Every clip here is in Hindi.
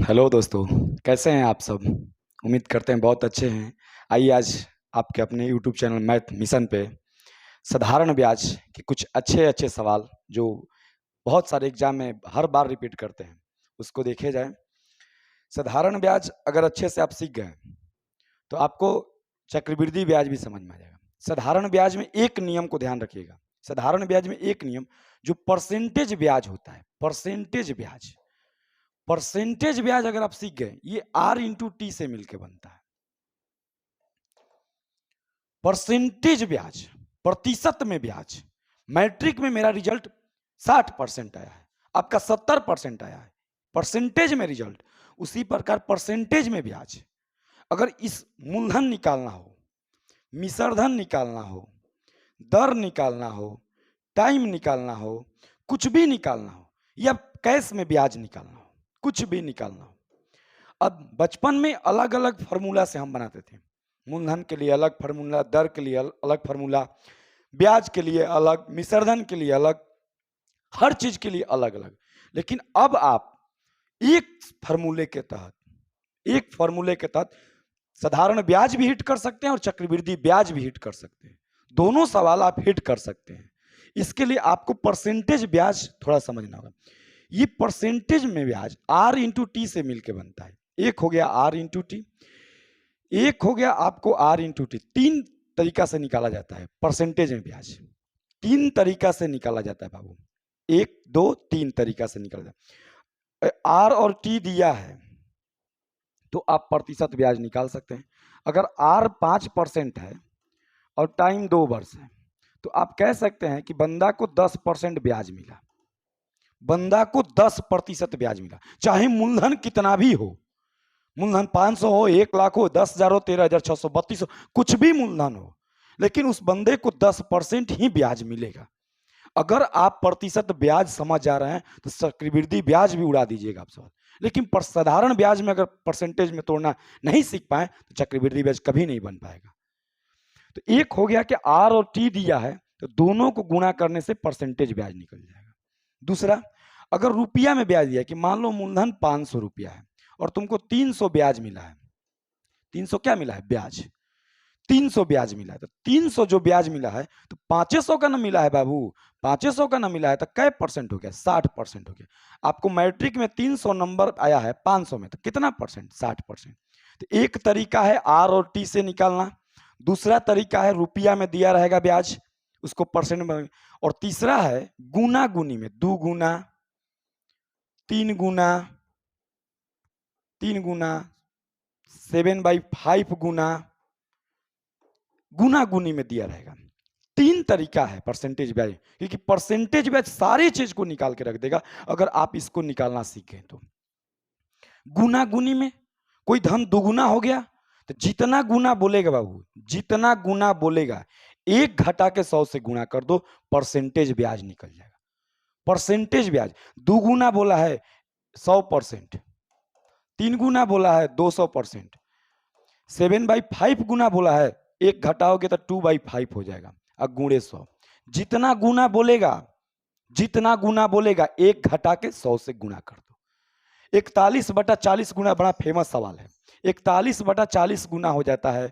हेलो दोस्तों, कैसे हैं आप सब। उम्मीद करते हैं बहुत अच्छे हैं। आइए आज आपके अपने यूट्यूब चैनल मैथ मिशन पे साधारण ब्याज के कुछ अच्छे अच्छे सवाल जो बहुत सारे एग्जाम में हर बार रिपीट करते हैं उसको देखे जाए। साधारण ब्याज अगर अच्छे से आप सीख गए तो आपको चक्रवृद्धि ब्याज भी समझ में आ जाएगा। साधारण ब्याज में एक नियम को ध्यान रखिएगा। साधारण ब्याज में एक नियम जो परसेंटेज ब्याज होता है, परसेंटेज ब्याज अगर आप सीख गए, ये आर इंटू टी से मिलकर बनता है। परसेंटेज ब्याज, प्रतिशत में ब्याज। मैट्रिक में मेरा रिजल्ट 60% आया है, आपका 70% आया है, परसेंटेज में रिजल्ट। उसी प्रकार परसेंटेज में ब्याज, अगर इस मूलधन निकालना हो, मिश्रधन निकालना हो, दर निकालना हो, टाइम निकालना हो, कुछ भी निकालना हो, या कैश में ब्याज निकालना हो, कुछ भी निकालना हो। अब बचपन में अलग अलग फार्मूला से हम बनाते थे। मूलधन के लिए अलग फार्मूला, दर के लिए अलग फार्मूला, ब्याज के लिए अलग, मिश्रधन के लिए अलग, हर चीज के लिए अलग अलग। लेकिन अब आप एक फार्मूले के तहत साधारण ब्याज भी हिट कर सकते हैं और चक्रवृद्धि ब्याज भी हिट कर सकते हैं। दोनों सवाल आप हिट कर सकते हैं। इसके लिए आपको परसेंटेज ब्याज थोड़ा समझना होगा। ये परसेंटेज में ब्याज आर इंटू टी से मिलकर बनता है। एक हो गया आर इंटू टी, एक हो गया आपको आर इंटू टी। तीन तरीका से निकाला जाता है परसेंटेज में ब्याज, तीन तरीका से निकाला जाता है बाबू, एक दो तीन तरीका से निकाला जाता है। आर और टी दिया है तो आप प्रतिशत ब्याज निकाल सकते हैं। अगर आर 5% है और टाइम 2 वर्ष है तो आप कह सकते हैं कि बंदा को 10% ब्याज मिला, बंदा को 10% ब्याज मिला, चाहे मूलधन कितना भी हो। मूलधन 500 हो, 1 लाख हो, 10,000 हो, 13,632 हो, कुछ भी मूलधन हो, लेकिन उस बंदे को 10% ही ब्याज मिलेगा। अगर आप प्रतिशत ब्याज समझ जा रहे हैं तो चक्रवृद्धि ब्याज भी उड़ा दीजिएगा आप सवाल। लेकिन साधारण ब्याज में अगर परसेंटेज में तोड़ना नहीं सीख पाए तो चक्रवृद्धि ब्याज कभी नहीं बन पाएगा। तो एक हो गया कि आर और टी दिया है तो दोनों को गुणा करने से परसेंटेज ब्याज निकल जाएगा। दूसरा, अगर रुपया में ब्याज दिया कि मान लो मूलधन 500 रुपया है और तुमको 300 ब्याज मिला है, 300 क्या मिला है ब्याज, 300 ब्याज मिला है, तो 300 जो ब्याज मिला है तो 500 का ना मिला है बाबू, 500 का ना मिला है तो कै परसेंट हो गया, 60% हो गया। आपको मैट्रिक में 300 नंबर आया है 500 में तो कितना परसेंट, 60%। तो एक तरीका है आर और टी से निकालना, दूसरा तरीका है रुपया में दिया रहेगा ब्याज उसको परसेंट में, और तीसरा है गुना गुनी में, 2 गुना, 3 गुना, 3 गुना, 7/5 गुना, गुना गुनी में दिया रहेगा। तीन तरीका है परसेंटेज ब्याज, क्योंकि परसेंटेज ब्याज सारी चीज को निकाल के रख देगा अगर आप इसको निकालना सीखें तो। गुना गुनी में कोई धन दुगुना हो गया तो जितना गुना बोलेगा बाबू, जितना गुना बोलेगा, एक घटा के 100 से गुणा कर दो, परसेंटेज ब्याज निकल जाएगा। परसेंटेज ब्याज दुगुना बोला है 100%, 3 गुना बोला है 200%, 7/5 गुना बोला है, एक घटाओगे तो 2/5 हो जाएगा, अब गुणे 100। जितना गुना बोलेगा, जितना गुना बोलेगा एक घटा के 100 से गुणा कर दो। 41/40 गुना बड़ा फेमस सवाल है। 41/40 गुना हो जाता है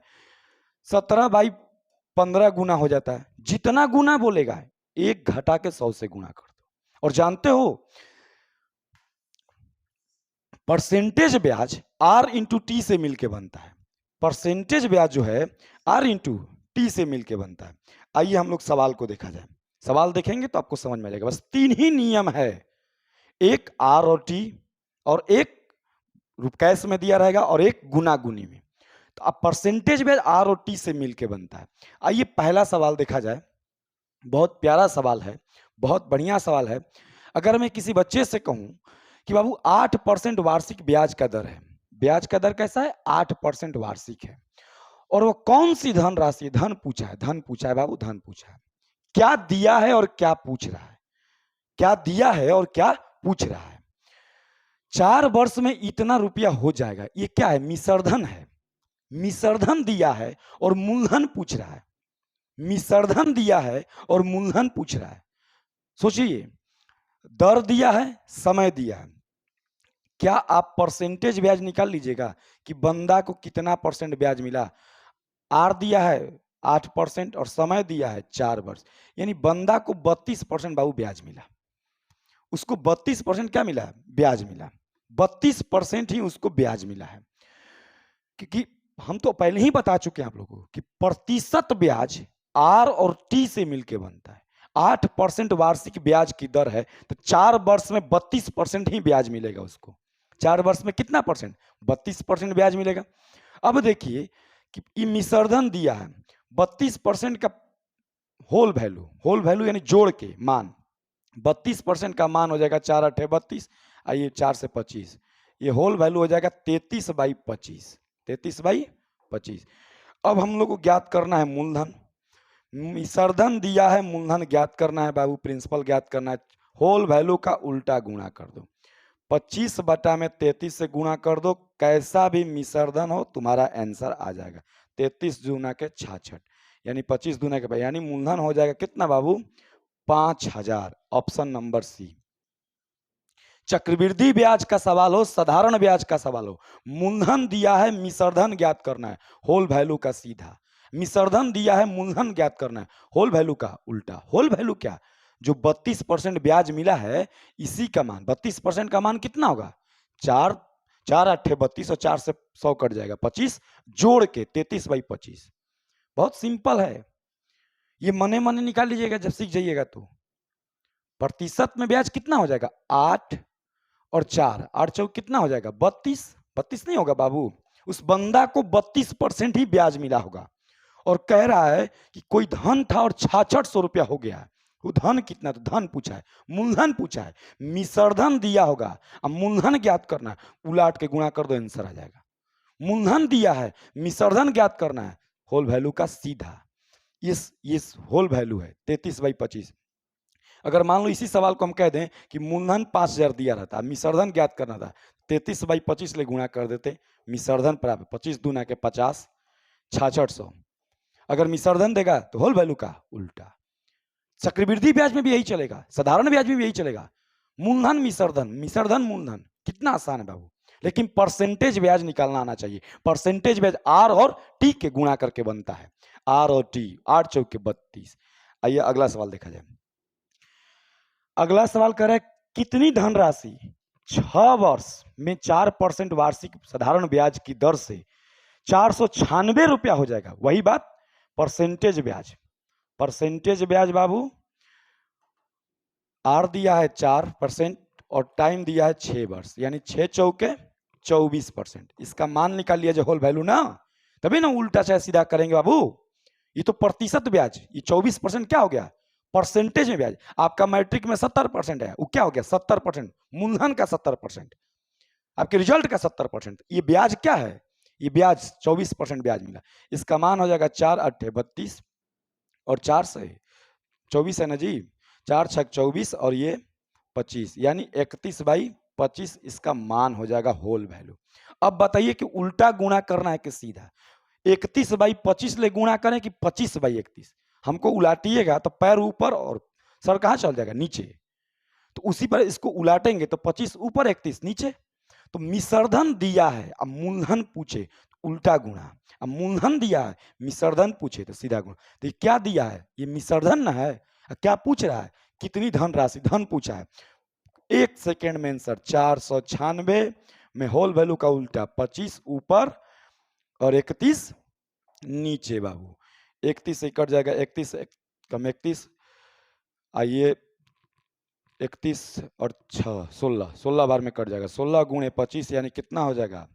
17/15 गुना हो जाता है। जितना गुना बोलेगा एक घटा के 100 से गुणा कर दो। और जानते हो परसेंटेज ब्याज आर इंटू टी से मिलके बनता है। परसेंटेज ब्याज जो है आर इंटू टी से मिलके बनता है। आइए हम लोग सवाल को देखा जाए। सवाल देखेंगे तो आपको समझ में आएगा। बस 3 ही नियम है, एक आर और टी, और एक कैश में दिया रहेगा, और एक गुना गुनी में। तो अब परसेंटेज ब्याज आर और टी से मिलके बनता है। आइए पहला सवाल देखा जाए। बहुत प्यारा सवाल है, बहुत बढ़िया सवाल है। अगर मैं किसी बच्चे से कहूं कि बाबू 8% वार्षिक ब्याज का दर है, ब्याज का दर कैसा है, 8% वार्षिक है, और वो कौन सी धन राशि, धन पूछा है, धन पूछा है बाबू, धन पूछा है। क्या दिया है और क्या पूछ रहा है, क्या दिया है और क्या पूछ रहा है। 4 वर्ष में इतना रुपया हो जाएगा, ये क्या है, मिश्रधन है। मिश्रधन दिया है और मूलधन पूछ रहा है, मिश्रधन दिया है और मूलधन पूछ रहा है। सोचिए, दर दिया है, समय दिया है, क्या आप परसेंटेज ब्याज निकाल लीजिएगा कि बंदा को कितना परसेंट ब्याज मिला। आर दिया है 8% और समय दिया है 4 वर्ष, यानी बंदा को 32% बाबू ब्याज मिला। उसको 32% क्या मिला, ब्याज मिला। 32% ही उसको ब्याज मिला है, क्योंकि हम तो पहले ही बता चुके हैं आप लोगों को कि प्रतिशत ब्याज आर और टी से मिलकर बनता है। 8% वार्षिक ब्याज की दर है, तो 4 वर्ष में 32% ही ब्याज मिलेगा उसको। 4 वर्ष में कितना परसेंट, 32% ब्याज मिलेगा। अब देखिए कि ये मिश्रधन दिया है 32% का होल वैल्यू यानी जोड़ के मान, 32% का मान हो जाएगा 4×8 = 32, आइए 4 से 25, ये होल वैल्यू हो जाएगा 33/25, 33/25। अब हम लोग को ज्ञात करना है मूलधन। मिश्रधन दिया है, मूलधन ज्ञात करना है बाबू, प्रिंसिपल ज्ञात करना है। होल वैल्यू का उल्टा गुणा कर दो, 25/33 से गुणा कर दो, कैसा भी मिश्रधन हो तुम्हारा आंसर आ जाएगा। 33 दूना के 66, यानी 25 दूना के, यानी मूलधन हो जाएगा कितना बाबू, 5000। ऑप्शन नंबर सी। चक्रवृद्धि ब्याज का सवाल हो, साधारण ब्याज का सवाल हो, मूलधन दिया है, मिश्रधन ज्ञात करना है, होल वैल्यू का सीधा। मिश्रधन दिया है, मूलधन ज्ञात करना है, होल वैल्यू का उल्टा। होल वैल्यू क्या, जो 32% ब्याज मिला है इसी का मान, 32% का मान कितना होगा, 4×8 = 32 और 4 से 100 कट जाएगा, 25 जोड़ के 33/25। बहुत सिंपल है, ये मने मने निकाल लीजिएगा जब सीख जाइएगा तो। प्रतिशत में ब्याज कितना हो जाएगा, 8 और 4, 8 चौक कितना हो जाएगा, 32। 32 नहीं होगा बाबू, उस बंदा को 32% ही ब्याज मिला होगा। और कह रहा है कि कोई धन था और 6600 रुपया हो गया। वो धन कितना, तो धन पूछा है, मूलधन पूछा है, मिश्रधन दिया होगा, अब मूलधन ज्ञात करना है, उलाट के गुणा कर दो आंसर आ जाएगा। मूलधन दिया है, मिश्रधन ज्ञात करना है, होल वैल्यू का सीधा। इस होल वैल्यू है 33/25। अगर मान लो इसी सवाल को हम कह दें कि मूलधन 5000 दिया रहता, मिश्रधन ज्ञात करना था, 33/25 ले गुणा कर देते, मिश्रधन प्राप्त, 25 दूना के 50, 6600। अगर मिश्रधन देगा तो होल वैल्यू का उल्टा। चक्रवृद्धि ब्याज में भी यही चलेगा, साधारण ब्याज में भी यही चलेगा, मूलधन मिश्रधन, मिश्रधन मूलधन। कितना आसान है बाबू, लेकिन परसेंटेज ब्याज निकालना आना चाहिए। परसेंटेज ब्याज आर और टी के गुणा करके बनता है, आर और टी, 8 चौक के 32। आइए अगला सवाल देखा जाए। अगला सवाल कर रहा है कितनी धनराशि 6 वर्ष में 4% वार्षिक साधारण ब्याज की दर से 496 रुपया हो जाएगा। वही बात, परसेंटेज ब्याज। परसेंटेज ब्याज बाबू, आर दिया है 4% और टाइम दिया है 6 वर्ष, यानी 6 चौके 24%। इसका मान निकाल लिया जो होल वैल्यू ना, तभी ना उल्टा चाहे सीधा करेंगे बाबू। ये तो प्रतिशत ब्याज, ये 24% क्या हो गया, परसेंटेज में ब्याज। आपका मैट्रिक में 70% है, वो क्या हो गया 70%, मूलधन का 70%, आपके रिजल्ट का 70%। ये ब्याज क्या है, ये ब्याज 24% ब्याज मिला। इसका मान हो जाएगा 4×8 = 32 और 4 से 24 है ना जी, 4×6 = 24 और ये 25, यानी 31/25 इसका मान हो जाएगा होल वैल्यू। अब बताइए कि उल्टा गुणा करना है कि सीधा, 31/25 ले गुणा करें कि 25/31। हमको उलाटिएगा तो पैर ऊपर और सर कहाँ चल जाएगा, नीचे। तो उसी पर इसको उलाटेंगे तो 25 ऊपर 31 नीचे। तो मिश्रधन दिया है, अब मूलधन पूछे तो उल्टा गुणा। अब मूलधन दिया है, मिश्रधन पूछे तो सीधा गुणा। तो ये क्या दिया है, ये मिश्रधन ना है। क्या पूछ रहा है, कितनी धनराशि, धन पूछा है। 1 सेकेंड में आंसर 496 में होल वैल्यू का उल्टा 25 ऊपर और 31 नीचे बाबू। 31 से कट जाएगा, 31 कम 31, आइए 31 और 6 16, 16 बार में कट जाएगा, 16 × 25 यानी कितना हो जाएगा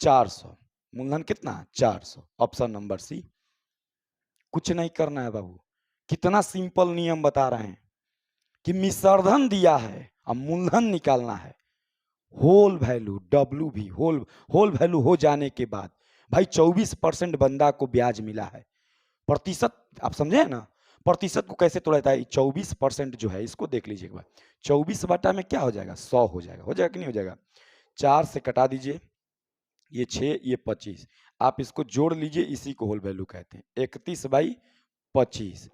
400। मूलधन कितना 400। Option number C. कुछ नहीं करना है बाबू, कितना सिंपल नियम बता रहे हैं कि मिश्रधन दिया है, अब मूलधन निकालना है, होल वैल्यू डब्ल्यू भी होल वैल्यू हो जाने के बाद भाई 24% बंदा को ब्याज मिला है। प्रतिशत आप समझे ना, प्रतिशत को कैसे तोड़ा जाता है, 24% जो है इसको देख लीजिए एक बार। 24 बटा में क्या हो जाएगा 100 हो जाएगा, हो जाएगा कि नहीं हो जाएगा। 4 से कटा दीजिए, ये 6 ये 25, आप इसको जोड़ लीजिए, इसी को होल वैल्यू कहते हैं। 31/25।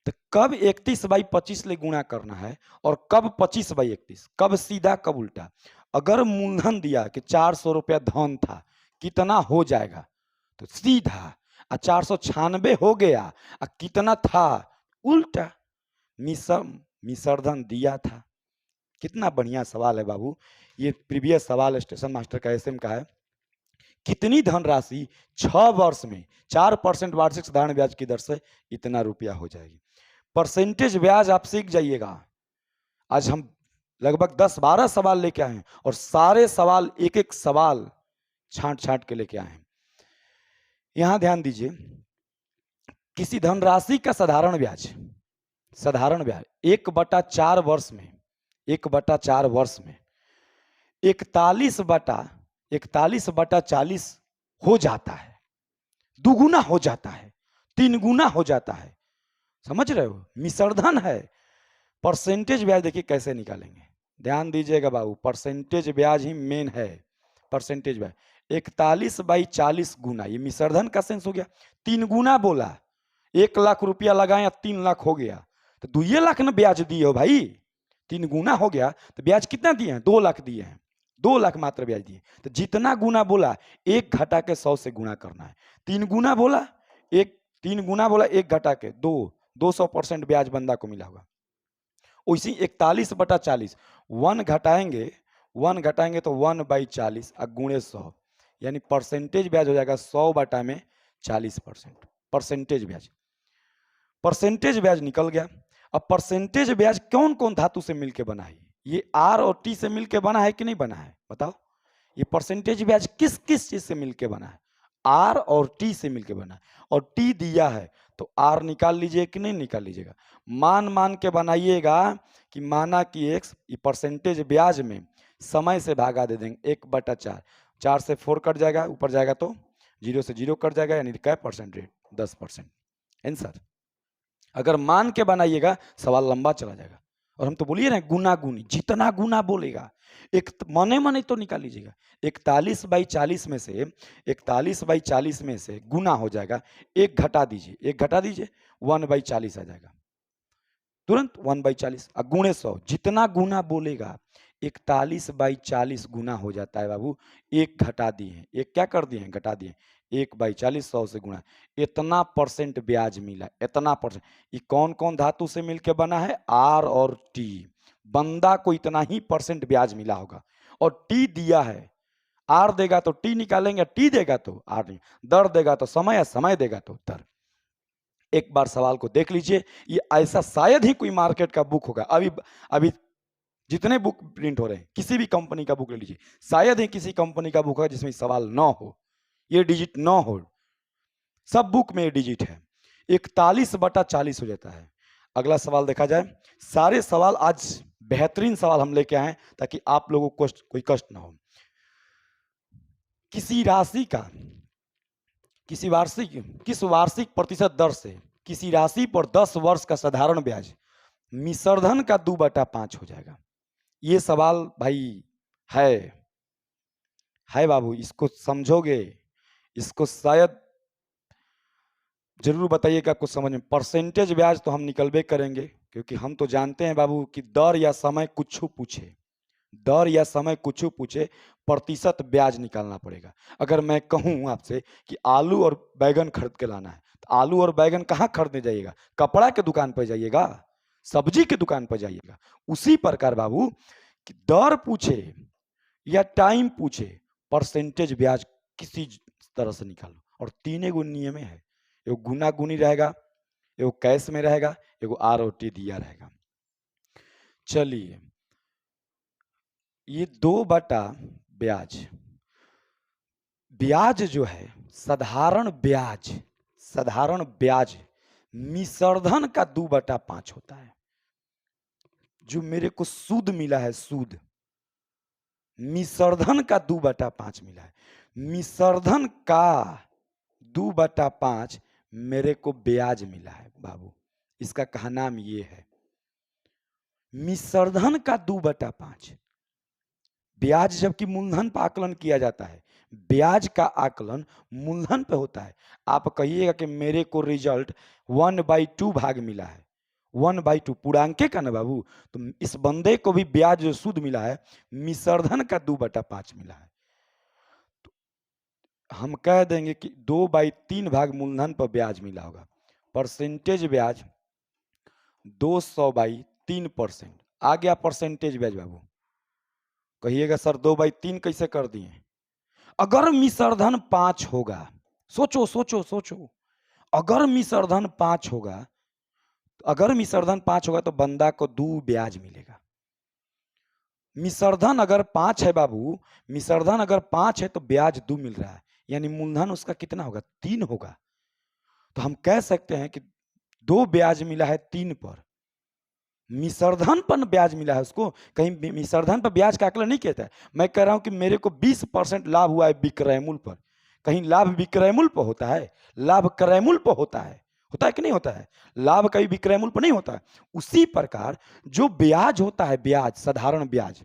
तो कब 31/25 ले गुणा करना है और कब 25/31, कब सीधा कब उल्टा। अगर मूलधन दिया कि 400 रुपया धन था, कितना हो जाएगा, तो सीधा 496 हो गया, कितना था, उल्टा मिसरधन दिया था। कितना बढ़िया सवाल है बाबू। ये प्रीवियस सवाल स्टेशन मास्टर का एसएम का है। कितनी धनराशि 6 वर्ष में 4% वार्षिक साधारण ब्याज की दर से इतना रुपया हो जाएगी। परसेंटेज ब्याज आप सीख जाइएगा। आज हम लगभग 10-12 सवाल लेके आए हैं और सारे सवाल एक एक सवाल छांट छांट के लेके आए हैं। यहां ध्यान दीजिए, किसी धनराशि का साधारण ब्याज 1/4 वर्ष में 1/4 वर्ष में 41/40 हो जाता है, दुगुना हो जाता है, 3 गुना हो जाता है। समझ रहे हो, मिसरधन है। परसेंटेज ब्याज देखिए कैसे निकालेंगे, ध्यान दीजिएगा बाबू, परसेंटेज ब्याज ही मेन है। परसेंटेज ब्याज 41/40 गुना, ये मिसरधन का सेंस हो गया। 3 गुना बोला, 1 लाख रुपया लगाया 3 लाख हो गया, तो 2 लाख ना ब्याज दिए हो भाई। 3 गुना हो गया तो ब्याज कितना दिए हैं, 2 लाख दिए हैं, 2 लाख मात्र ब्याज दिए। तो जितना गुना बोला 1 घटा के 100 से गुना करना है। 3 गुना बोला 1 घटा के 200% ब्याज बंदा को मिला होगा। उसी 41/40 1 घटाएंगे तो 1/40 गुणे 100, यानी परसेंटेज ब्याज हो जाएगा 100/40%। परसेंटेज ब्याज निकल गया। अब परसेंटेज ब्याज कौन कौन धातु से मिलकर बना है, ये आर और टी से मिलकर बना है कि नहीं बना है, बताओ। ये परसेंटेज ब्याज किस किस चीज से मिलकर बना है, आर और टी से मिलकर बना है। और टी दिया है तो आर निकाल लीजिए कि नहीं निकाल लीजिएगा, मान के बनाइएगा कि माना कि एक्स, ये परसेंटेज ब्याज में समय से भागा दे देंगे 1/4, 4 से 4 कट जाएगा, ऊपर जाएगा तो 0 से 0 कट जाएगा, यानी क्या परसेंट रेट 10%। आंसर अगर मान के बनाइएगा सवाल लंबा चला जाएगा। और हम तो बोलिए ना गुना गुनी, जितना गुना बोलेगा एक मने तो निकाल लीजिएगा। 41/40 में से 41/40 में से गुना हो जाएगा, 1 घटा दीजिए 1/40 आ जाएगा, तुरंत 1/40 गुणे 100, जितना गुना बोलेगा 41/40 गुना हो जाता है बाबू। 1 घटा दिए, 1 क्या कर दिए, घटा दिए, 1/40 100 से गुणा, इतना परसेंट ब्याज मिला, इतना परसेंट। ये कौन कौन धातु से मिलकर बना है, आर और टी। बंदा को इतना ही परसेंट ब्याज मिला होगा। और टी दिया है, आर देगा तो टी निकालेंगे, टी देगा तो आर नहीं, दर देगा तो समय, समय देगा तो दर। एक बार सवाल को देख लीजिए, ये ऐसा शायद ही कोई मार्केट का बुक होगा। अभी जितने बुक प्रिंट हो रहे हैं, किसी भी कंपनी का बुक ले लीजिए, शायद ही किसी कंपनी का बुक है जिसमें सवाल ना हो, ये डिजिट ना हो। सब बुक में ये डिजिट है। 41/40 हो जाता है। अगला सवाल देखा जाए। सारे सवाल आज बेहतरीन सवाल हम लेके आए ताकि आप लोगों को कोई कष्ट ना हो। किसी राशि का किस वार्षिक प्रतिशत दर से किसी राशि पर 10 वर्ष का साधारण ब्याज मिसरधन का 2/5 हो जाएगा। ये सवाल भाई है बाबू, इसको समझोगे, इसको शायद जरूर बताइएगा आपको समझ में। परसेंटेज ब्याज तो हम निकलबे करेंगे, क्योंकि हम तो जानते हैं बाबू कि दर या समय कुछ पूछे प्रतिशत ब्याज निकालना पड़ेगा। अगर मैं कहूं आपसे कि आलू और बैगन खरीद के लाना है, तो आलू और बैगन कहाँ खरीदने जाइएगा, कपड़ा के दुकान पर जाइएगा, सब्जी की दुकान पर जाइएगा। उसी प्रकार बाबू कि दर पूछे या टाइम पूछे, परसेंटेज ब्याज किसी तरह से निकालो। और 3 गो नियम है, एगो गुना गुनी रहेगा, एगो कैश में रहेगा, एगो आर और टी दिया रहेगा। चलिए, ये 2/ब्याज जो है साधारण ब्याज मिसरधन का 2/5 होता है। जो मेरे को सूद मिला है, सूद मिसरधन का 2/5 मिला है। मिसरधन का 2/5 मेरे को ब्याज मिला है बाबू। इसका कहा नाम ये है, मिसरधन का 2/5 ब्याज। जबकि मूलधन पर आकलन किया जाता है, ब्याज का आकलन मूलधन पे होता है। आप कहिएगा कि मेरे को रिजल्ट 1/2 भाग मिला है, 1/2 पूर्णांके का ना बाबू। तो इस बंदे को भी ब्याज जो सूद मिला है मिश्रधन का 2/5 मिला है। तो हम कह देंगे कि 2/3 भाग मूलधन पर ब्याज मिला होगा। परसेंटेज ब्याज 200/3%। आ गया परसेंटेज ब्याज बाबू। कहिएगा सर 2/3 कैसे कर दिए? अगर मिश्रधन 5 होगा, सोचो सोचो सोचो, अगर मिश्रधन 5 होगा, अगर मिश्रधन 5 होगा तो बंदा को 2 ब्याज मिलेगा। मिश्रधन अगर 5 है बाबू, मिश्रधन अगर 5 है तो ब्याज 2 मिल रहा है, यानी मूलधन उसका कितना होगा? 3 होगा। तो हम कह सकते हैं कि 2 ब्याज मिला है 3 पर, मिश्रधन पर ब्याज मिला है उसको। कहीं मिश्रधन पर ब्याज का आकलन नहीं कहता है। मैं कह रहा हूं कि मेरे को 20% लाभ हुआ है विक्रय मूल्य पर। कहीं लाभ विक्रय मूल्य पर होता है? लाभ क्रय मूल्य पर होता है कि नहीं होता है? लाभ कभी विक्रय मूल्य पर नहीं होता है। उसी प्रकार जो ब्याज होता है, ब्याज, साधारण ब्याज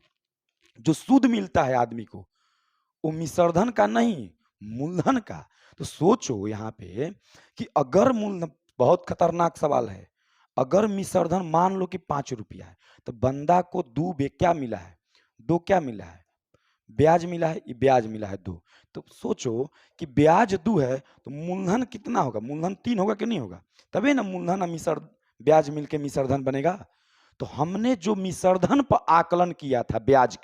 जो सूद मिलता है आदमी को, वो मिश्रधन का नहीं, मूलधन का। तो सोचो यहाँ पे कि अगर मूलधन, बहुत खतरनाक सवाल है, अगर मिश्रधन मान लो कि 5 रुपया है तो बंदा को 2 क्या मिला है? 2 क्या मिला है? ब्याज मिला है, ब्याज मिला है 2। तो सोचो कि ब्याज 2 है तो मूलधन कितना होगा? मूलधन 3 होगा कि नहीं होगा? तभी ना मूलधन और मिश्र ब्याज मिलके मिश्रधन बनेगा। तो हमने जो मिश्रधन पर आकलन किया था ब्याज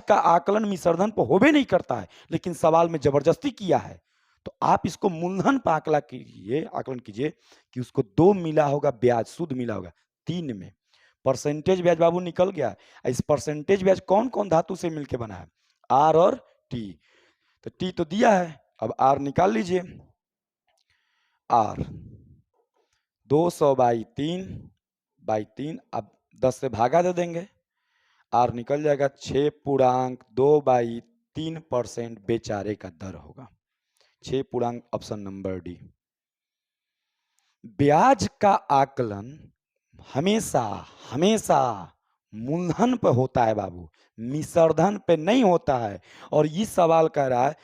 का आकलन मिश्रधन पर होबे नहीं करता है, लेकिन सवाल में जबरदस्ती किया है। तो आप इसको मूलधन पर आकलन कीजिए कि उसको 2 मिला होगा ब्याज, सूद मिला होगा 3 में। परसेंटेज ब्याज बाबू निकल गया। इस परसेंटेज ब्याज कौन कौन धातु से मिलकर बना है? आर और टी। तो टी तो दिया है, अब आर निकाल लीजिए। आर 200/3 अब 10 से भागा दे देंगे, आर निकल जाएगा 6.2/3% बेचारे का दर होगा। 6 ऑप्शन नंबर डी। ब्याज का आकलन हमेशा हमेशा मूलधन पर होता है बाबू, मिश्रधन पे नहीं होता है। और ये सवाल कह रहा है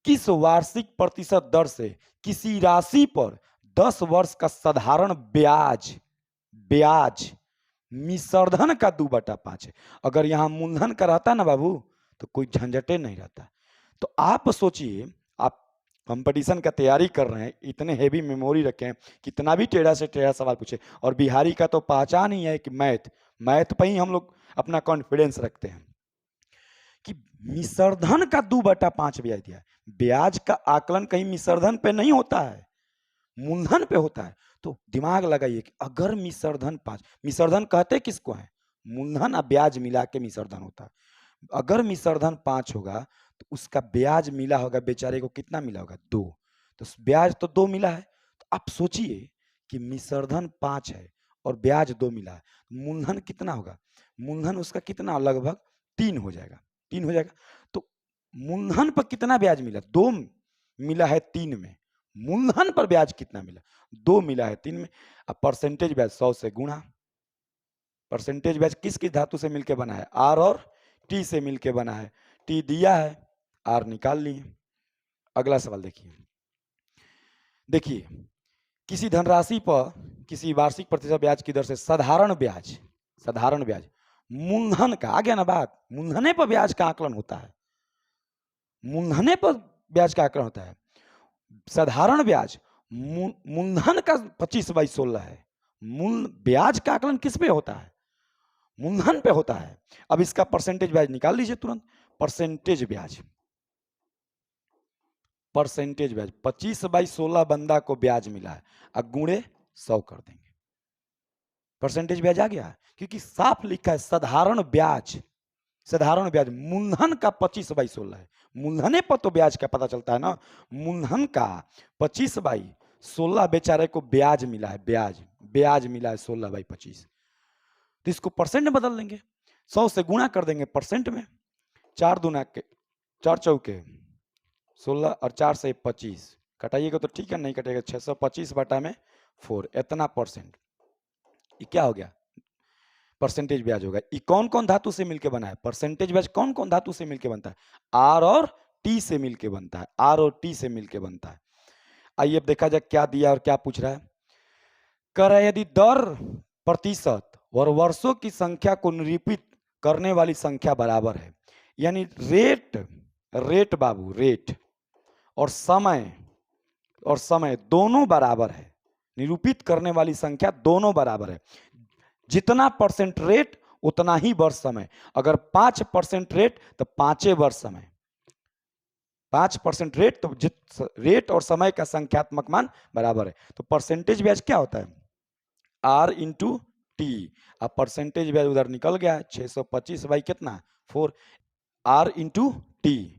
किस वार्षिक प्रतिशत दर से किसी राशि पर 10 वर्ष का साधारण ब्याज मिश्रधन का 2/5 है। अगर यहां मूलधन का रहता ना बाबू तो कोई झंझटे नहीं रहता। तो आप सोचिए, आप कंपटीशन का तैयारी कर रहे हैं, इतने हेवी मेमोरी रखें, कितना भी टेढ़ा से टेढ़ा सवाल पूछे। और बिहारी का तो पहचान ही है कि मैथ पर ही हम लोग अपना कॉन्फिडेंस रखते हैं कि मिश्रधन का 2/5 ब्याज दिया है। ब्याज का आकलन कहीं मिश्रधन पे नहीं होता है, मूलधन पे होता है। तो दिमाग लगाइए कि अगर मिश्रधन 5, मिश्रधन कहते किसको है? मूलधन और ब्याज मिला के मिश्रधन होता है। अगर मिश्रधन 5 होगा तो उसका ब्याज मिला होगा बेचारे को कितना मिला होगा? 2। तो ब्याज तो 2 मिला है। तो आप सोचिए कि मिश्रधन 5 है और ब्याज 2 मिला है, मूलधन कितना होगा? मूलधन उसका कितना? लगभग 3 हो जाएगा। 3 हो जाएगा। तो मूलधन पर कितना ब्याज मिला? 2 मिला है 3 में। मूलधन पर ब्याज कितना मिला? 2 मिला है 3 में। अब परसेंटेज ब्याज 100 से गुणा। परसेंटेज ब्याज किस किस धातु से मिलकर बना है? आर और टी से मिलकर बना है। टी दिया है, आर निकाल लिए। अगला सवाल देखिए। देखिए, किसी धनराशि पर किसी वार्षिक प्रतिशत ब्याज की दर से साधारण ब्याज मूलधन का, आ गया ना बात, मूलधने पर ब्याज का आकलन होता है, मूलधने पर ब्याज का आकलन होता है। साधारण ब्याज मूलधन का 25/16 है। मूल ब्याज का आकलन किस पे होता है? मूलधन पे होता है। अब इसका परसेंटेज ब्याज निकाल लीजिए तुरंत। परसेंटेज ब्याज 25/16 बंदा को ब्याज मिला है, अब गुणे 100 कर देंगे, परसेंटेज ब्याज आ गया। क्योंकि साफ लिखा है साधारण ब्याज मूलधन का 25/16 है। मूलधने पर तो ब्याज का पता चलता है ना। मूलधन का 25/16 बेचारे को ब्याज मिला है, ब्याज मिला है 16/25। तो इसको परसेंट में बदल देंगे, 100 से गुणा कर देंगे परसेंट में। 4 दूना के 4 चौके 16 और 4 से 25 कटाइएगा तो ठीक है, नहीं कटेगा 625/4 इतना परसेंट। ये क्या हो गया? परसेंटेज ब्याज होगा। ये कौन कौन धातु से मिलकर बना है? परसेंटेज ब्याज कौन कौन धातु से मिलकर बनता है? आर और टी से मिलकर बनता है, आर और टी से मिलकर बनता है। आइए अब देखा जाए क्या दिया और क्या पूछ रहा है। कह रहा है यदि दर प्रतिशत और वर्षों की संख्या को निरूपित करने वाली संख्या बराबर है, यानी रेट रेट बाबू रेट और समय दोनों बराबर है, निरूपित करने वाली संख्या दोनों बराबर है। जितना परसेंट रेट उतना ही वर्ष समय। अगर 5% रेट तो 5 वर्ष समय, 5% रेट तो रेट और समय का संख्यात्मक मान बराबर है। तो परसेंटेज ब्याज क्या होता है? R into T. अब परसेंटेज ब्याज उधर निकल गया, 625 बाई कितना 4, R इंटू टी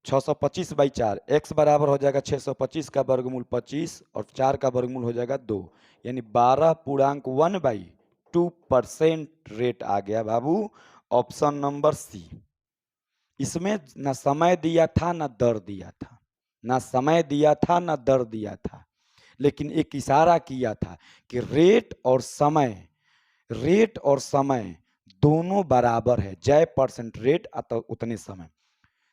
625/4, x बराबर हो जाएगा 625 का वर्गमूल 25 और 4 का वर्गमूल हो जाएगा 2, यानी 12.1/2% रेट आ गया बाबू। ऑप्शन नंबर सी। इसमें ना समय दिया था ना दर दिया था, ना समय दिया था ना दर दिया था, लेकिन एक इशारा किया था कि रेट और समय दोनों बराबर है। जय परसेंट रेट अतः उतने समय।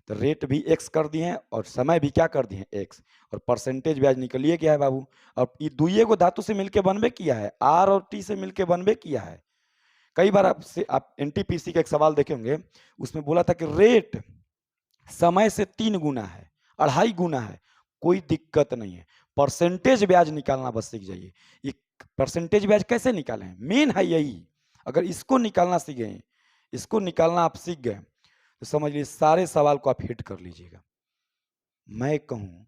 तो रेट भी एक्स कर दिए हैं और समय भी क्या कर दिए हैं एक्स, और परसेंटेज ब्याज निकलिए क्या है बाबू। अब ये दुइये को धातु से मिलकर बनबे किया है, आर और टी से मिलकर बनबे किया है। कई बार आपसे आप एनटीपीसी का एक सवाल देखे होंगे, उसमें बोला था कि रेट समय से 3 गुना है, 2.5 गुना है, कोई दिक्कत नहीं है, परसेंटेज ब्याज निकालना बस सीख जाइए। ये परसेंटेज ब्याज कैसे निकालें, मेन है यही। अगर इसको निकालना सीख गए, इसको निकालना आप सीख गए, तो समझ लीजिए सारे सवाल को आप हिट कर लीजिएगा। मैं कहूं,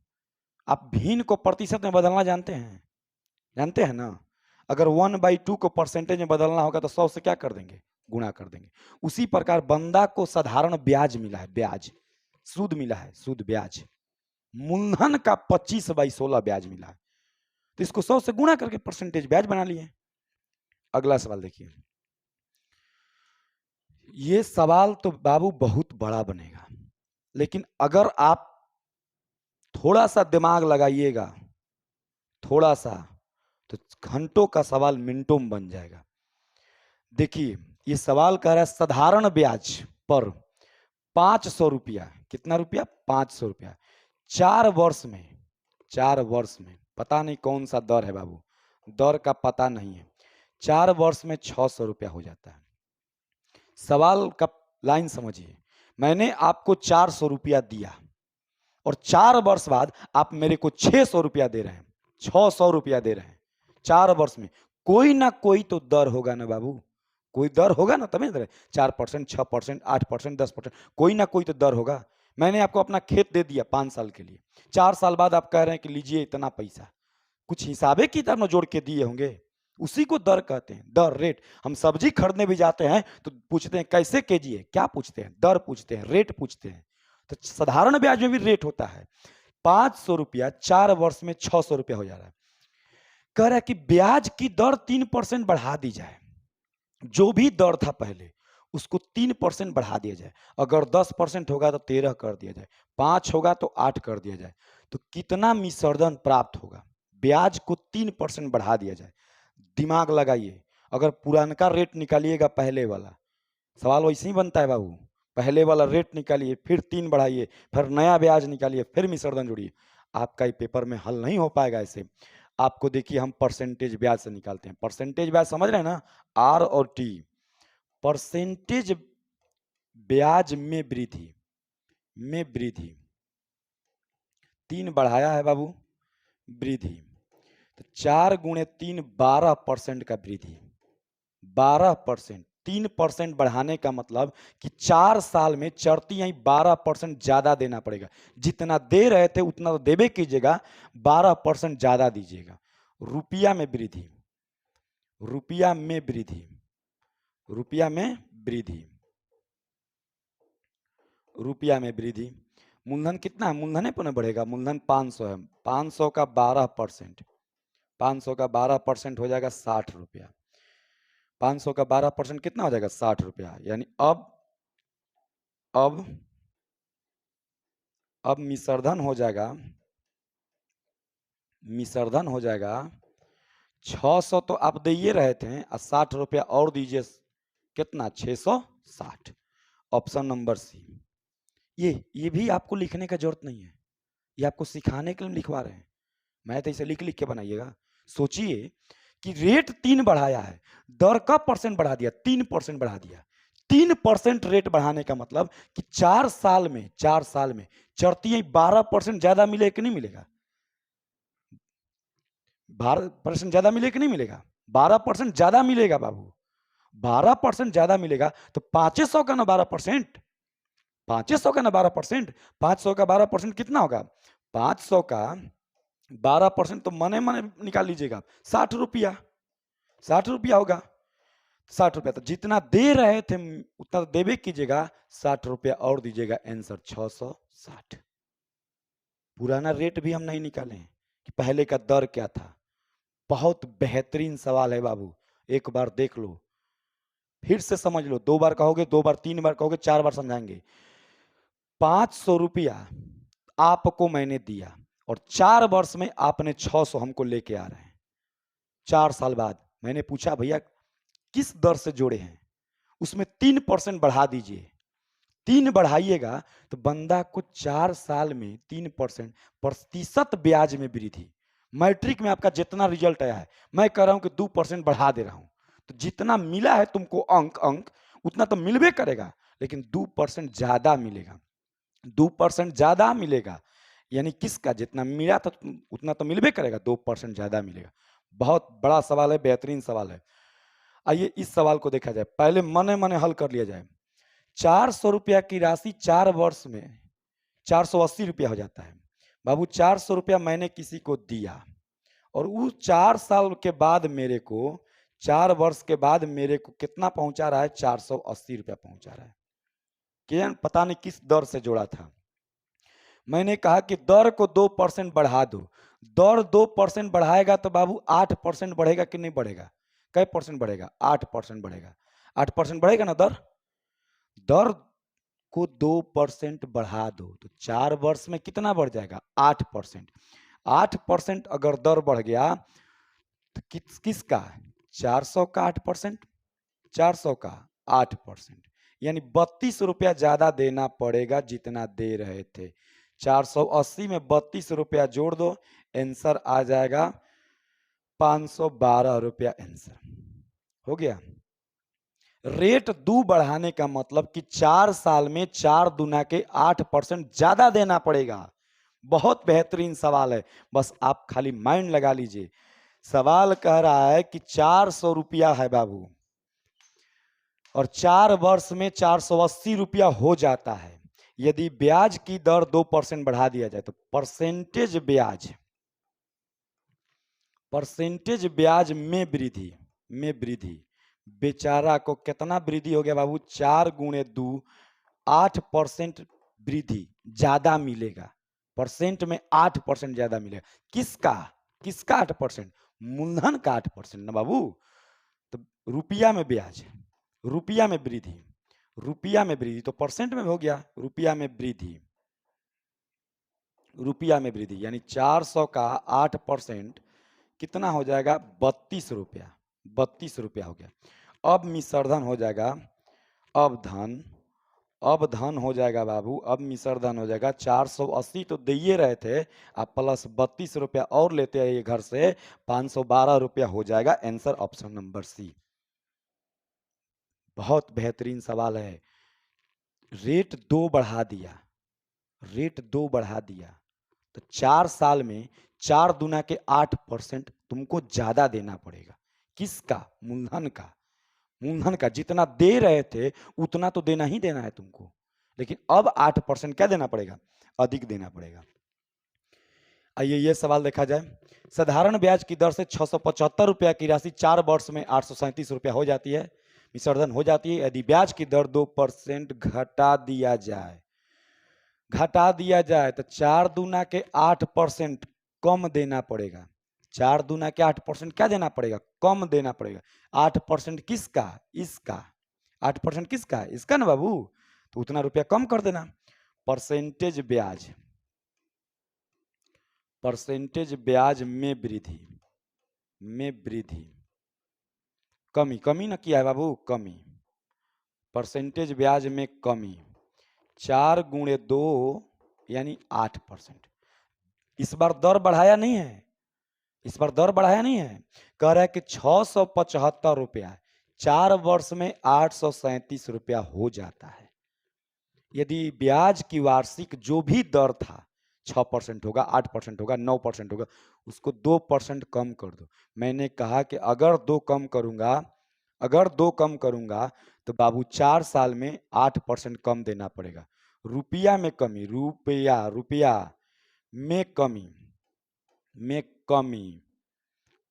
आप भिन्न को प्रतिशत में बदलना जानते हैं? जानते हैं ना? अगर 1/2 को परसेंटेज में बदलना होगा तो 100 से क्या कर देंगे, गुणा कर देंगे। उसी प्रकार बंदा को साधारण ब्याज मिला है, ब्याज सूद मिला है, सूद ब्याज मूलधन का 25/16 ब्याज मिला है, तो इसको 100 से गुणा करके परसेंटेज ब्याज बना लिए। अगला सवाल देखिए, ये सवाल तो बाबू बहुत बड़ा बनेगा, लेकिन अगर आप थोड़ा सा दिमाग लगाइएगा, थोड़ा सा, तो घंटों का सवाल मिनटों में बन जाएगा। देखिए ये सवाल कह रहा है साधारण ब्याज पर 500 रुपया, कितना रुपया, 500 रुपया 4 वर्ष में, 4 वर्ष में, पता नहीं कौन सा दर है बाबू, दर का पता नहीं है, 4 वर्ष में 600 रुपया हो जाता है। सवाल का लाइन समझिए, मैंने आपको 400 रुपया दिया और 4 वर्ष बाद आप मेरे को 600 रुपया दे रहे हैं, 600 रुपया दे रहे हैं 4 वर्ष में। कोई ना कोई तो दर होगा ना बाबू, कोई दर होगा ना, तभी दर 4%, 6%, 8%, 10%, कोई ना कोई तो दर होगा। मैंने आपको अपना खेत दे दिया 5 साल के लिए, 4 साल बाद आप कह रहे हैं कि लीजिए इतना पैसा, कुछ हिसाबे किताब में जोड़ के दिए होंगे, उसी को दर कहते हैं, दर रेट। हम सब्जी खरीदने भी जाते हैं तो पूछते हैं कैसे केजी है, क्या पूछते हैं, दर पूछते हैं, रेट पूछते हैं। तो साधारण ब्याज में भी रेट होता है। 500 रुपया 4 वर्ष में 600 रुपया हो जा रहा है। कह रहा है कि ब्याज की दर 3% बढ़ा दी जाए, जो भी दर था पहले उसको 3% बढ़ा दिया जाए। अगर 10% होगा तो 13 कर दिया जाए, 5 होगा तो 8 कर दिया जाए, तो कितना मिश्रण प्राप्त होगा। ब्याज को 3% बढ़ा दिया जाए। दिमाग लगाइए, अगर पुरानका रेट निकालिएगा पहले वाला, सवाल वैसे ही बनता है बाबू, पहले वाला रेट निकालिए, फिर 3 बढ़ाइए, फिर नया ब्याज निकालिए, फिर मिश्रण जोड़िए, आपका ये पेपर में हल नहीं हो पाएगा ऐसे। आपको देखिए हम परसेंटेज ब्याज से निकालते हैं। परसेंटेज ब्याज समझ रहे हैं ना, आर और टी। परसेंटेज ब्याज में वृद्धि, 3 बढ़ाया है बाबू, वृद्धि, तो 4 गुणे 3 12% का वृद्धि, 12%। 3% बढ़ाने का मतलब कि 4 साल में चढ़ती यही 12% ज्यादा देना पड़ेगा। जितना दे रहे थे उतना तो देवे कीजिएगा, 12% ज्यादा दीजिएगा। रुपया में वृद्धि, रुपया में वृद्धि, रुपया में वृद्धि, रुपया में वृद्धि। मूलधन कितना है, मूलधन पर ना बढ़ेगा, मूलधन 500 है, 500 का 12%, 500 का 12% हो जाएगा 60 रुपया। 500 का 12% कितना हो जाएगा, 60 रुपया। यानी अब मिश्रधन हो जाएगा, मिश्रधन हो जाएगा 600 तो आप दे ही रहे थे, 60 रुपया और दीजिए, कितना 660। Option number C. ये भी आपको लिखने का जरूरत नहीं है, ये आपको सिखाने के लिए लिखवा रहे हैं। मैं तो इसे लिख लिख के बनाइएगा। सोचिए कि रेट 3 बढ़ाया है, दर का परसेंट बढ़ा दिया, 3% बढ़ा दिया। 3% रेट बढ़ाने का मतलब कि 4 साल में चढ़ती 12% ज्यादा मिले कि नहीं मिलेगा? 12% ज्यादा मिले कि नहीं मिलेगा? 12% ज्यादा मिलेगा बाबू। 12% ज्यादा मिलेगा तो 500 का ना 12%, 500 का ना 12%, 500 का 12% कितना होगा? 500 का 12% तो मने मने निकाल लीजिएगा, 60 रुपया, 60 रुपया होगा। 60 रुपया तो जितना दे रहे थे उतना तो देवे कीजिएगा, 60 रुपया और दीजिएगा, आंसर 660। पुराना रेट भी हम नहीं निकाले हैं कि पहले का दर क्या था। बहुत बेहतरीन सवाल है बाबू, एक बार देख लो, फिर से समझ लो। 2 बार कहोगे, 2 बार, 3 बार कहोगे, 4 बार समझाएंगे। 500 रुपया आपको मैंने दिया और 4 वर्ष में आपने 600 हमको लेके आ रहे हैं। 4 साल बाद मैंने पूछा भैया किस दर से जोड़े हैं, उसमें 3% बढ़ा दीजिए। 3 बढ़ाइएगा तो बंदा को 4 साल में 3% प्रतिशत ब्याज में वृद्धि। मैट्रिक में आपका जितना रिजल्ट आया है, मैं कह रहा हूं कि 2% बढ़ा दे रहा हूं, तो जितना मिला है तुमको अंक उतना तो मिलबे करेगा, लेकिन 2% ज्यादा मिलेगा। 2% ज्यादा मिलेगा यानी किसका? जितना मिला था उतना तो मिलबे करेगा, 2% ज्यादा मिलेगा। बहुत बड़ा सवाल है, बेहतरीन सवाल है। आइए इस सवाल को देखा जाए, पहले मने मने हल कर लिया जाए। 400 रुपया की राशि 4 वर्ष में 480 रुपया हो जाता है। बाबू 400 रुपया मैंने किसी को दिया और उस 4 साल के बाद मेरे को, 4 वर्ष के बाद मेरे को कितना पहुंचा रहा है? 480 रुपया पहुंचा रहा है। क्या पता नहीं किस दर से जोड़ा था। मैंने कहा कि दर को 2% बढ़ा दो। दर 2% बढ़ाएगा तो बाबू 8% बढ़ेगा कि नहीं बढ़ेगा? कै परसेंट बढ़ेगा? 8% बढ़ेगा। 8% बढ़ेगा ना दर? दर को 2% बढ़ा दो तो 4 वर्ष में कितना बढ़ जाएगा? 8%। 8% अगर दर बढ़ गया तो किसका? 400 का 8%, 400 का 8%, यानी 32 रुपया ज्यादा देना पड़ेगा जितना दे रहे थे। 480 में 32 रुपया जोड़ दो, आंसर आ जाएगा 512 रुपया। आंसर हो गया। रेट 2 बढ़ाने का मतलब कि 4 साल में 4 दूना के 8% ज्यादा देना पड़ेगा। बहुत बेहतरीन सवाल है, बस आप खाली माइंड लगा लीजिए। सवाल कह रहा है कि 400 रुपया है बाबू और 4 वर्ष में 480 रुपया हो जाता है। यदि ब्याज की दर 2% बढ़ा दिया जाए तो परसेंटेज ब्याज में वृद्धि बेचारा को कितना वृद्धि हो गया बाबू? 4 गुणे 2 8% वृद्धि ज्यादा मिलेगा। परसेंट में 8% ज्यादा मिलेगा। किसका 8%? मूलधन का 8% ना बाबू। तो रुपया में ब्याज, रुपया में वृद्धि तो परसेंट में हो गया। रुपया में वृद्धि यानी 400 का 8% कितना हो जाएगा? 32 रुपया। 32 रुपया हो गया। अब मिश्रधन हो जाएगा, अब धन हो जाएगा बाबू। अब मिश्रधन हो जाएगा 480 तो दे ही रहे थे, आप प्लस 32 रुपया और लेते हैं ये घर से, 512 रुपया हो जाएगा। Answer option number C. बहुत बेहतरीन सवाल है। रेट 2 बढ़ा दिया तो 4 साल में 4 दूना के 8% तुमको ज्यादा देना पड़ेगा। किसका? मूलधन का जितना दे रहे थे उतना तो देना ही देना है तुमको, लेकिन अब 8% क्या देना पड़ेगा? अधिक देना पड़ेगा। आइए ये सवाल देखा जाए। साधारण ब्याज की दर से 675 रुपया की राशि 4 वर्ष में 837 रुपया हो जाती है, विसर्जन हो जाती है। यदि ब्याज की दर 2% घटा दिया जाए तो 4 दूना के 8% कम देना पड़ेगा। 4 दूना के 8% क्या देना पड़ेगा? कम देना पड़ेगा। 8% किसका? इसका। 8% किसका? इसका ना बाबू, तो उतना रुपया कम कर देना। परसेंटेज ब्याज में वृद्धि कमी ना किया है बाबू, कमी। परसेंटेज ब्याज में कमी 4 गुणे 2 यानी 8%। इस बार दर बढ़ाया नहीं है, कह रहा है कि 675 रुपया 4 वर्ष में 837 रुपया हो जाता है। यदि ब्याज की वार्षिक जो भी दर था 6% होगा, 8% होगा, 9% होगा, उसको 2% कम कर दो। मैंने कहा कि अगर दो कम करूंगा तो बाबू 4 साल में 8% कम देना पड़ेगा। रुपया में कमी, रुपया में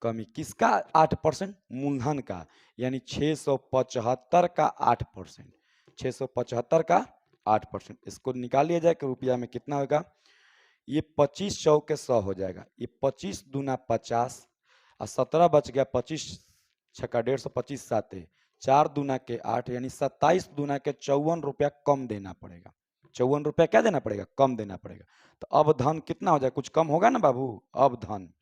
कमी किसका? 8%, मूलधन का, यानी 675 का 8%, 675 का 8%। इसको निकाल लिया जाए कि रुपया में कितना होगा। ये 25 चौके 100 हो जाएगा। ये 25 दूना 50 और 17 बच गया, 25 छक्का 150, 25 साते 4 दूना के 8, यानी 27 दूना के 54 रुपया कम देना पड़ेगा। 54 रुपया क्या देना पड़ेगा? कम देना पड़ेगा। तो अब धन कितना हो जाए? कुछ कम होगा ना बाबू। अब धन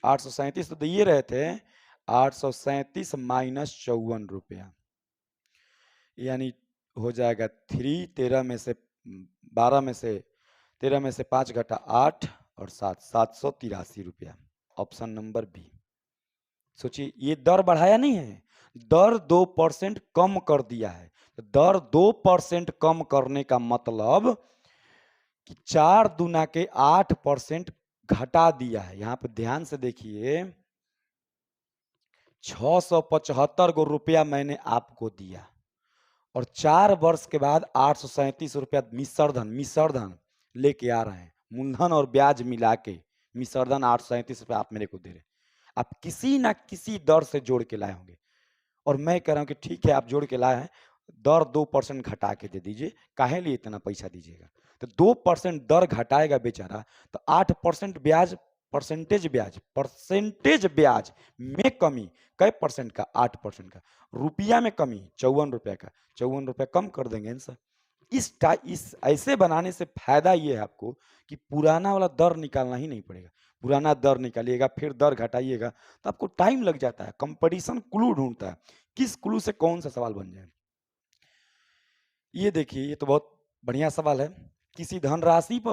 837 तो दिए रहे थे, 837 माइनस 54 रुपया, यानी हो जाएगा 3, 13 में से 12 में से 13 में से 5 घटा 8 और 7, 783 रुपया। Option number B. सोचिए, ये दर बढ़ाया नहीं है, दर 2% कम कर दिया है। तो दर 2% कम करने का मतलब कि 4 दूना के 8% घटा दिया है। यहां पर ध्यान से देखिए, 675 गो रुपया मैंने आपको दिया और 4 वर्ष के बाद 837 रुपया मिश्रधन लेके आ रहे हैं। मूलधन और ब्याज मिला के मिश्रधन 837 रुपया आप मेरे को दे रहे हैं। आप किसी ना किसी दर से जोड़ के लाए होंगे और मैं कह रहा हूं कि ठीक है, आप जोड़ के लाए हैं, दर 2% घटा के दे दीजिए, काहे लिए इतना पैसा दीजिएगा। तो 2% दर घटाएगा बेचारा, तो 8% ब्याज, परसेंटेज ब्याज में कमी कै परसेंट का? 8% का। रुपया में कमी 54 रुपया का, 54 रुपया कम कर देंगे इनसे। इस ऐसे बनाने से फायदा ये है आपको कि पुराना वाला दर निकालना ही नहीं पड़ेगा। पुराना दर निकालिएगा, फिर दर घटाइएगा, तो आपको टाइम लग जाता है। कंपटीशन क्लू ढूंढता है, किस क्लू से कौन सा सवाल बन जाए। ये देखिए, ये तो बहुत बढ़िया सवाल है। किसी धनराशि पर